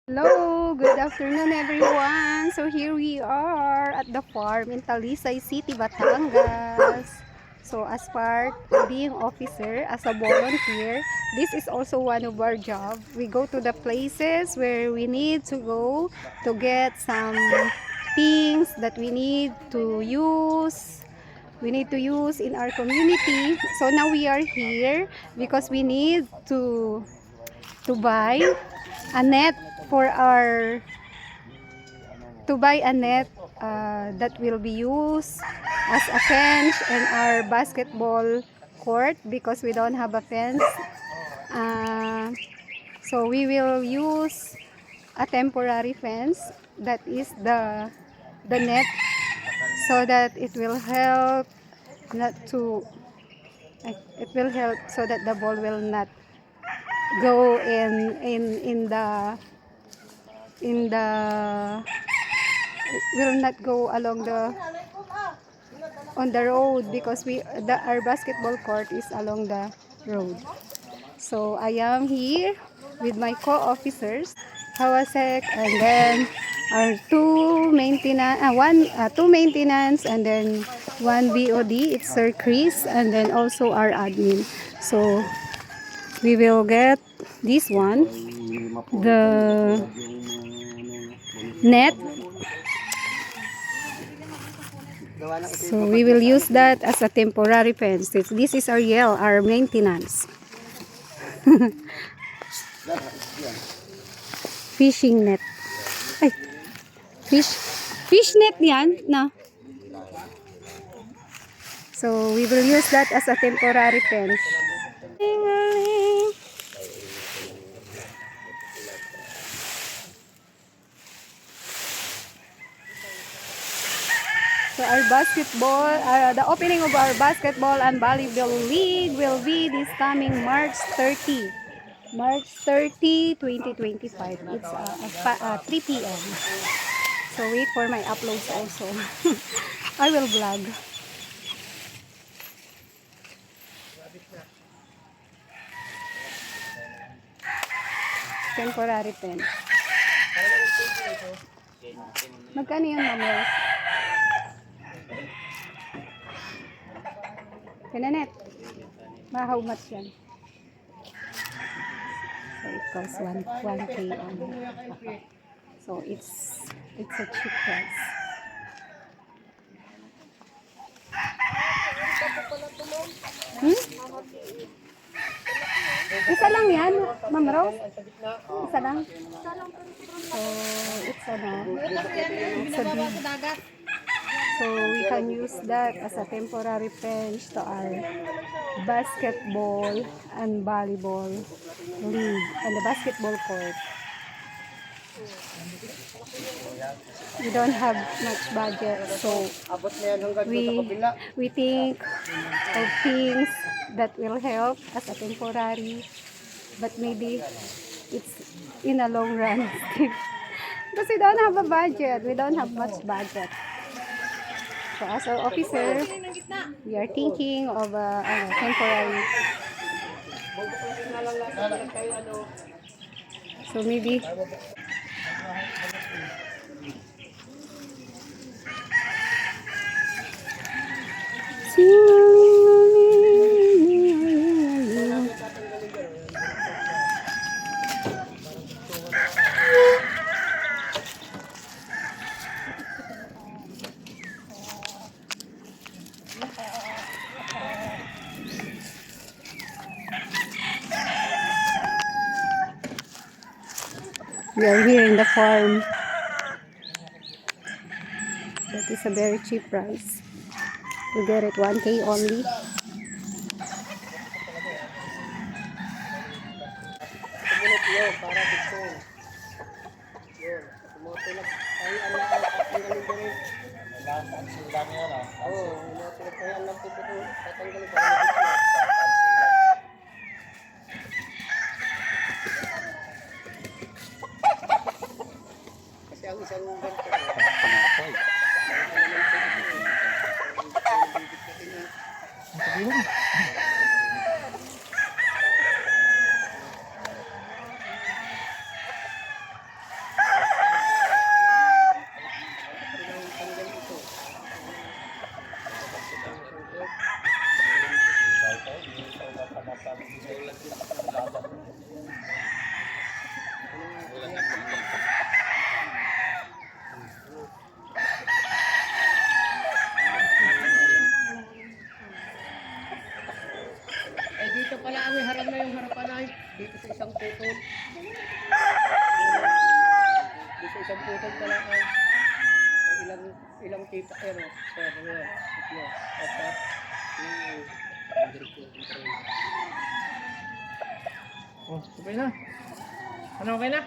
Hello, good afternoon everyone. So here we are at the farm in Talisay City, Batangas. So as part of being officer, as a volunteer, this is also one of our job. We go to the places where we need to go to get some things that we need to use. We need to use in our community. So now we are here because we need to buy a net for our to buy a net that will be used as a fence in our basketball court because we don't have a fence. uh, so we will use a temporary fence, that is the net, so that it will help not to it will help so that the ball will not go in the will not go along the on the road because our basketball court is along the road. So I am here with my co-officers, Hawasek, and then our two maintenance, and then one BOD. It's Sir Chris, and then also our admin. So we will get this one, the net. So we will use that as a temporary fence. This is Ariel, our maintenance. Fishing net. Ay, fish net yan, no? So we will use that as a temporary fence. So our basketball, the opening of our basketball and volleyball league will be this coming March 30. March 30, 2025. It's 3 p.m. So wait for my uploads also. I will vlog. Temporary pen. Magkano yun, Ma'am Rose? Kinanet. How much yan? So it costs 1K only. So it's a cheap price. Isa lang yan, Ma'am Rose? Isa lang? So it's a big. So we can use that as a temporary fence to our basketball and volleyball league and the basketball court. We don't have much budget, so we think of things that will help as a temporary, but maybe it's in a long run because we don't have a budget. We don't have much budget. So as our officer, we are thinking of a temporary. So maybe we are here in the farm. That is a very cheap price. We get it 1K only. Kasi ang isang ganito, Putol ka lang. Ilang kita pero sa mga sityo. At Oh, okay na. Ano, okay na?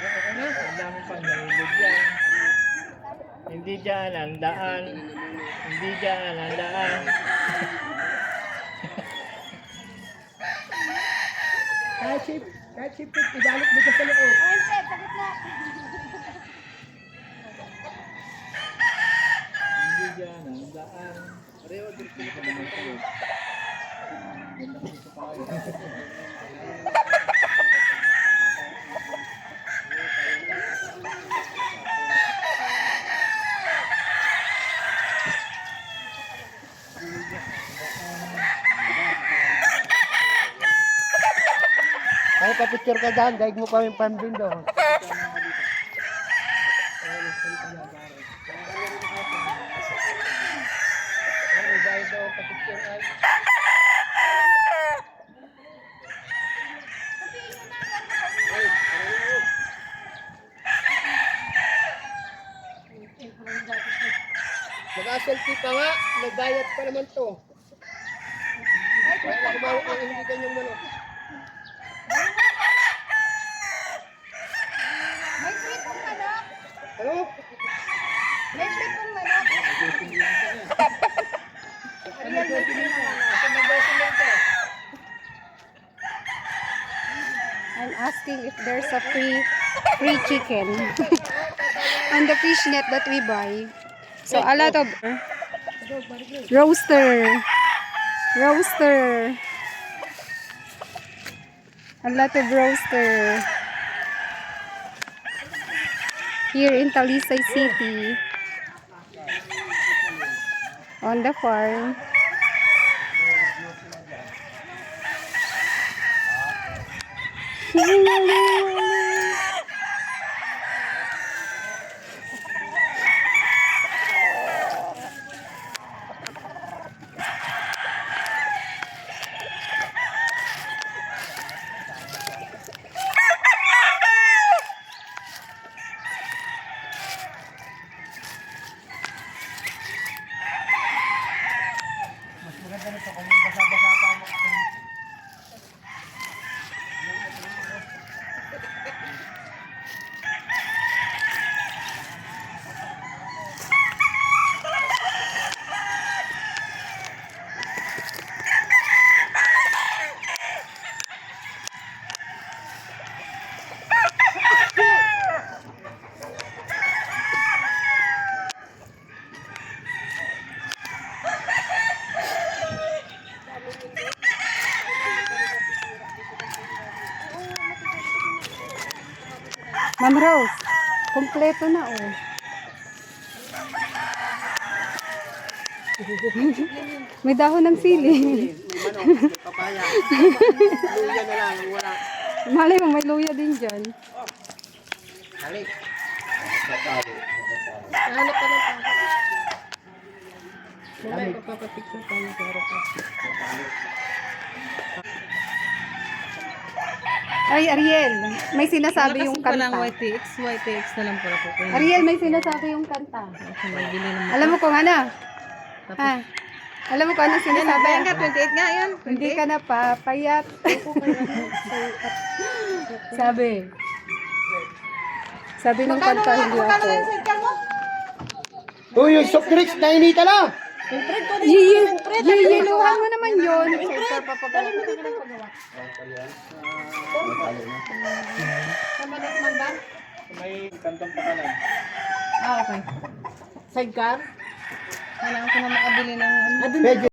Okay na? Ang dami pang nahulog yan. Hindi dyan ang daan. Hindi dyan ang daan. kahit sip, ibalik mo dyan sa loob. Hindi dyan ang daan. Pareho, diretso na pa. Ay, pa-picture ka dyan. Daig mo pa yung farm din doon. Nag-selfie pa nga. Nag-diet pa naman to. Kaya na kumawa ang hindi kanyang manok. May trip kong manok. Ano? May trip kong manok. I'm asking if there's a free chicken on the fish net that we buy. So a lot of roaster. A lot of roaster here in Talisay City on the farm. Ma'am Rose, kompleto na oh. May dahon ng sili. May manok, may papaya. Luya na lang, wala. Malay mo, may luya din dyan. Halik. Hanap ka ng pang. Mamaya papapapicture tayo sa harap ka. Ay, Ariel, may sinasabi yung pa ng kanta. YTX na lang pala po. Ariel, may sinasabi yung kanta. Magbili naman. Alam mo kung ano? Ha? Alam mo kung ano sinasabi? Ayan ka, 28 nga yan. Hindi ka na papayat. Sabi. Sabi ng kanta, hindi ako. Uy, yung soft drinks, nainita lang. Yiyiluhan mo naman yun. May kantong pakalan. Ah, okay. Sidecar? Kailangan ko na makabili ng ano. Medyo